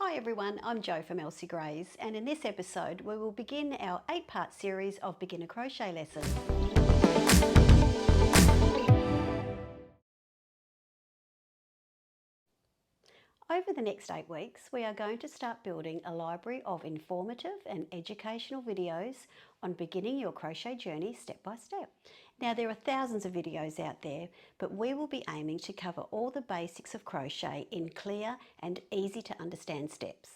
Hi everyone, I'm Jo from Elsie Grays, and in this episode we will begin our 8-part series of beginner crochet lessons. Over the next 8 weeks we are going to start building a library of informative and educational videos on beginning your crochet journey step by step. Now there are thousands of videos out there, but we will be aiming to cover all the basics of crochet in clear and easy to understand steps.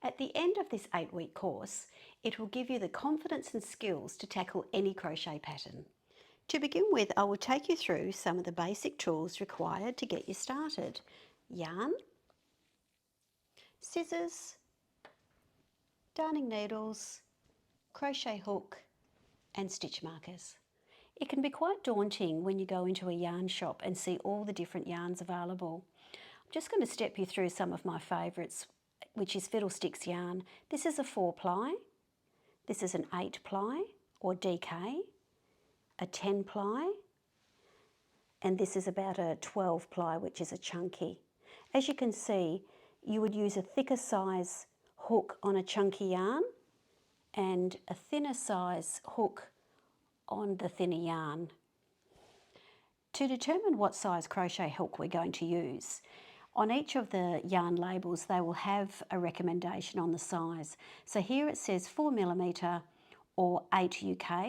At the end of this 8-week course, it will give you the confidence and skills to tackle any crochet pattern. To begin with, I will take you through some of the basic tools required to get you started. Yarn, scissors, darning needles, crochet hook and stitch markers. It can be quite daunting when you go into a yarn shop and see all the different yarns available. I'm just going to step you through some of my favourites, which is Fiddlesticks yarn. This is a 4-ply, this is an 8-ply or DK, a 10-ply, and this is about a 12-ply, which is a chunky. As you can see, you would use a thicker size hook on a chunky yarn and a thinner size hook on the thinner yarn. To determine what size crochet hook we're going to use, on each of the yarn labels they will have a recommendation on the size. So here it says 4mm or 8 UK.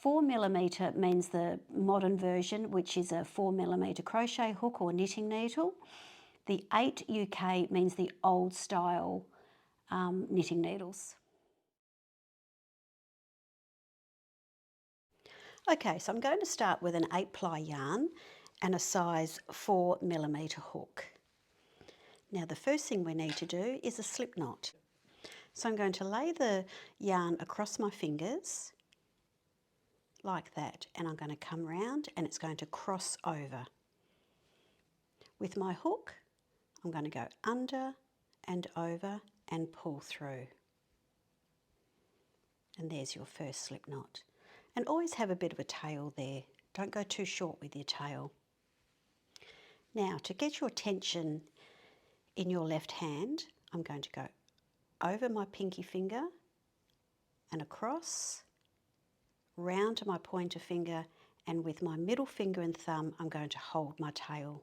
4mm means the modern version, which is a 4mm crochet hook or knitting needle. The 8 UK means the old style knitting needles. Okay, so I'm going to start with an 8-ply yarn and a size 4mm hook. Now the first thing we need to do is a slip knot. So I'm going to lay the yarn across my fingers like that, and I'm going to come round and it's going to cross over. With my hook, I'm going to go under and over and pull through. And there's your first slip knot. And always have a bit of a tail there. Don't go too short with your tail. Now to get your tension in your left hand, I'm going to go over my pinky finger and across, round to my pointer finger, and with my middle finger and thumb I'm going to hold my tail.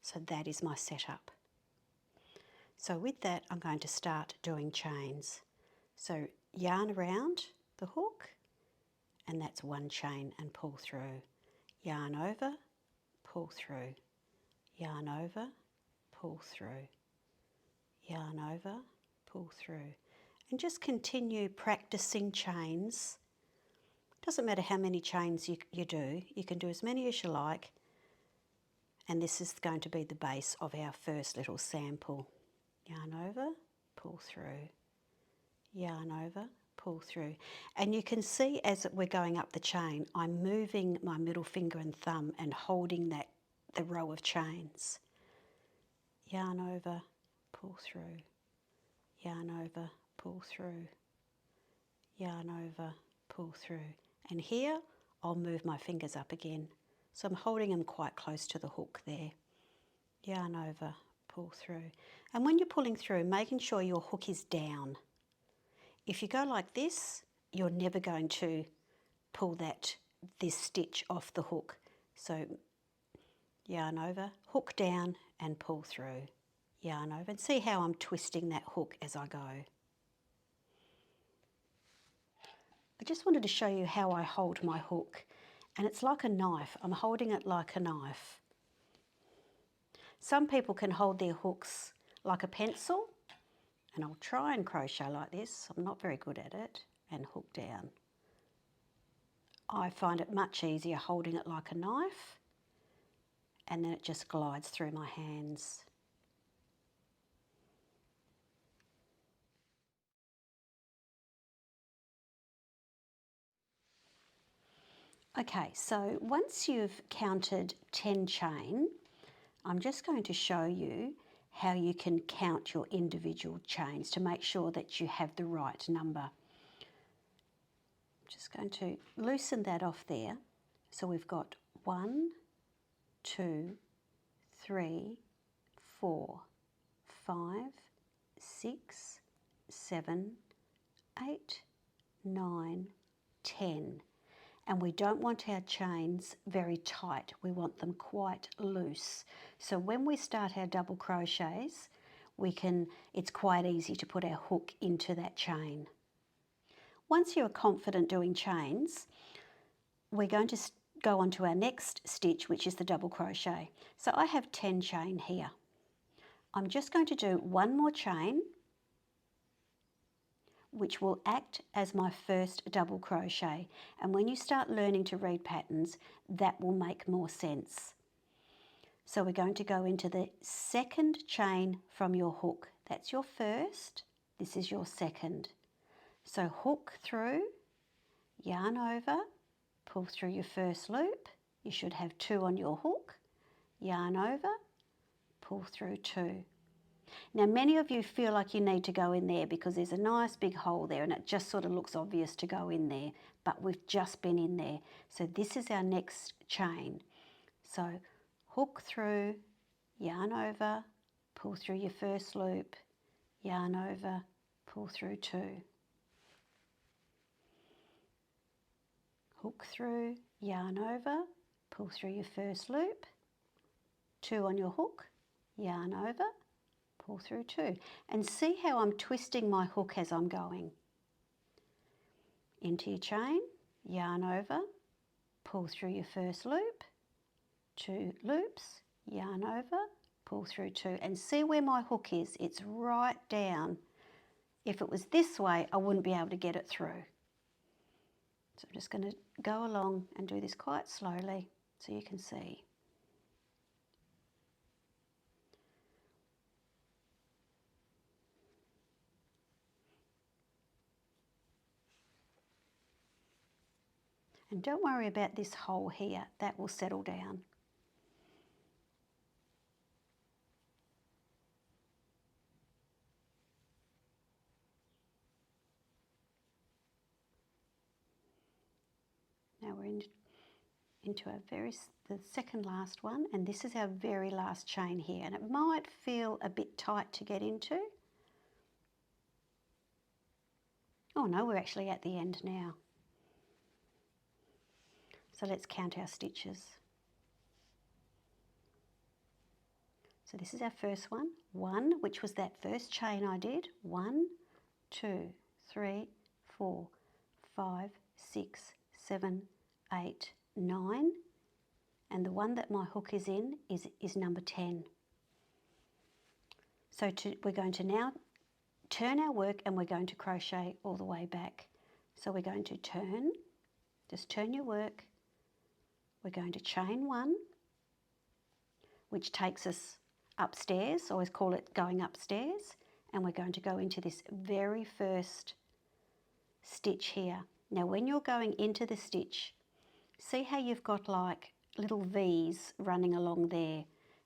So that is my setup. So with that I'm going to start doing chains. So yarn around the hook, and that's one chain and pull through. Yarn over, pull through. Yarn over, pull through. Yarn over, pull through. And just continue practicing chains. Doesn't matter how many chains you do, you can do as many as you like, and this is going to be the base of our first little sample. Yarn over, pull through. Yarn over, pull through. And you can see as we're going up the chain, I'm moving my middle finger and thumb and holding the row of chains. Yarn over, pull through. Yarn over, pull through. Yarn over, pull through. And here I'll move my fingers up again. So I'm holding them quite close to the hook there. Yarn over, pull through. And when you're pulling through, making sure your hook is down. If you go like this, you're never going to pull this stitch off the hook. So yarn over, hook down and pull through. Yarn over, and see how I'm twisting that hook as I go. I just wanted to show you how I hold my hook, and it's like a knife. I'm holding it like a knife. Some people can hold their hooks like a pencil, and I'll try and crochet like this. I'm not very good at it, and hook down. I find it much easier holding it like a knife, and then it just glides through my hands. Okay, so once you've counted 10 chain, I'm just going to show you how you can count your individual chains to make sure that you have the right number. I'm just going to loosen that off there. So we've got 1, 2, 3, 4, 5, 6, 7, 8, 9, 10. And we don't want our chains very tight. We want them quite loose. So when we start our double crochets, it's quite easy to put our hook into that chain. Once you're confident doing chains, we're going to go on to our next stitch, which is the double crochet. So I have 10 chain here. I'm just going to do one more chain, which will act as my first double crochet. And when you start learning to read patterns, that will make more sense. So we're going to go into the second chain from your hook. That's your first, this is your second. So hook through, yarn over, pull through your first loop. You should have 2 on your hook, yarn over, pull through 2. Now many of you feel like you need to go in there because there's a nice big hole there and it just sort of looks obvious to go in there, but we've just been in there. So this is our next chain. So hook through, yarn over, pull through your first loop, yarn over, pull through 2. Hook through, yarn over, pull through your first loop, 2 on your hook, yarn over, pull through 2. And see how I'm twisting my hook as I'm going. Into your chain, yarn over, pull through your first loop, 2 loops, yarn over, pull through 2. And see where my hook is, it's right down. If it was this way, I wouldn't be able to get it through. So I'm just going to go along and do this quite slowly so you can see. And don't worry about this hole here, that will settle down. Now we're into the second last one, and this is our very last chain here, and it might feel a bit tight to get into. Oh no, we're actually at the end now. So let's count our stitches. So this is our first one, 1, which was that first chain I did, 1, 2, 3, 4, 5, 6, 7, 8, 9, and the one that my hook is in is number 10. So we're going to now turn our work and we're going to crochet all the way back. So we're going to turn, just turn your work, we're going to chain 1, which takes us upstairs, I always call it going upstairs, and we're going to go into this very first stitch here. Now when you're going into the stitch, see how you've got like little V's running along there.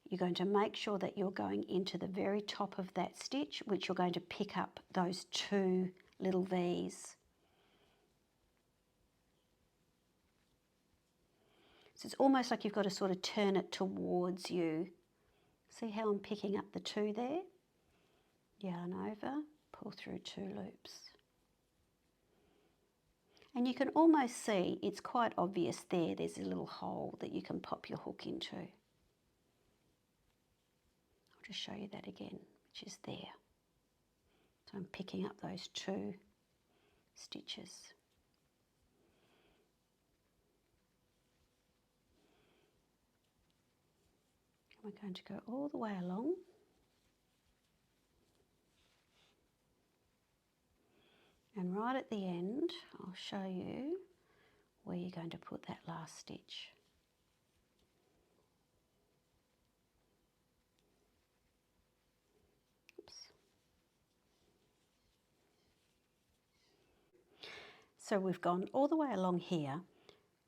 You're going to make sure that you're going into the very top of that stitch, which you're going to pick up those 2 little V's. So it's almost like you've got to sort of turn it towards you. See how I'm picking up the 2 there? Yarn over, pull through 2 loops. And you can almost see, it's quite obvious there, there's a little hole that you can pop your hook into. I'll just show you that again, which is there. So I'm picking up those 2 stitches. And we're going to go all the way along. And right at the end, I'll show you where you're going to put that last stitch. Oops. So we've gone all the way along here.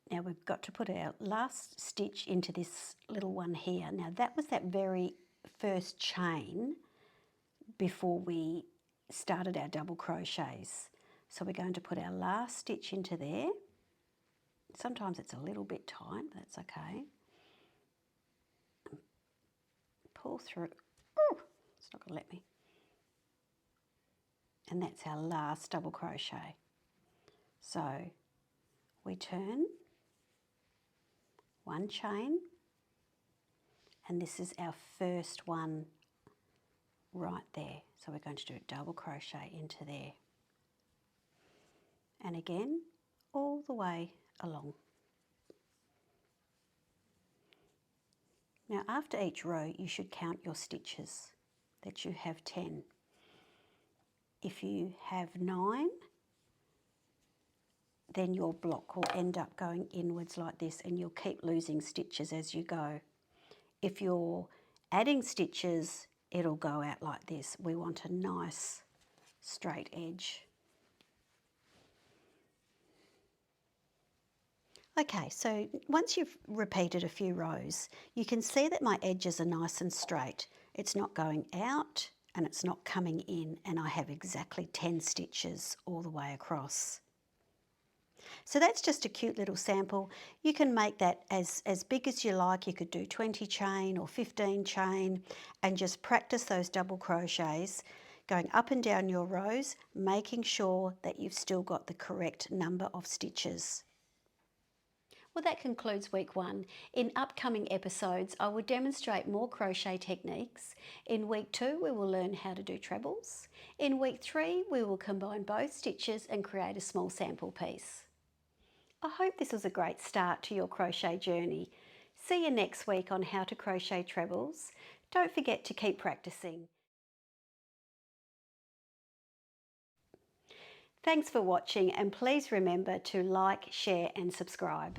Now we've got to put our last stitch into this little one here. Now that was that very first chain before we started our double crochets. So we're going to put our last stitch into there. Sometimes it's a little bit tight, but that's okay. Pull through. Ooh, it's not going to let me. and that's our last double crochet. So we turn, one chain, and this is our first one right there. So we're going to do a double crochet into there. And again, all the way along. Now after each row you should count your stitches, that you have 10. If you have 9, then your block will end up going inwards like this, and you'll keep losing stitches as you go. If you're adding stitches, it'll go out like this. We want a nice straight edge. Okay, so once you've repeated a few rows, you can see that my edges are nice and straight. It's not going out and it's not coming in, and I have exactly 10 stitches all the way across. So that's just a cute little sample. You can make that as big as you like. You could do 20 chain or 15 chain and just practice those double crochets, going up and down your rows, making sure that you've still got the correct number of stitches. Well, that concludes week 1. In upcoming episodes, I will demonstrate more crochet techniques. In week 2, we will learn how to do trebles. In week 3, we will combine both stitches and create a small sample piece. I hope this was a great start to your crochet journey. See you next week on how to crochet trebles. Don't forget to keep practicing. Thanks for watching, and please remember to like, share and subscribe.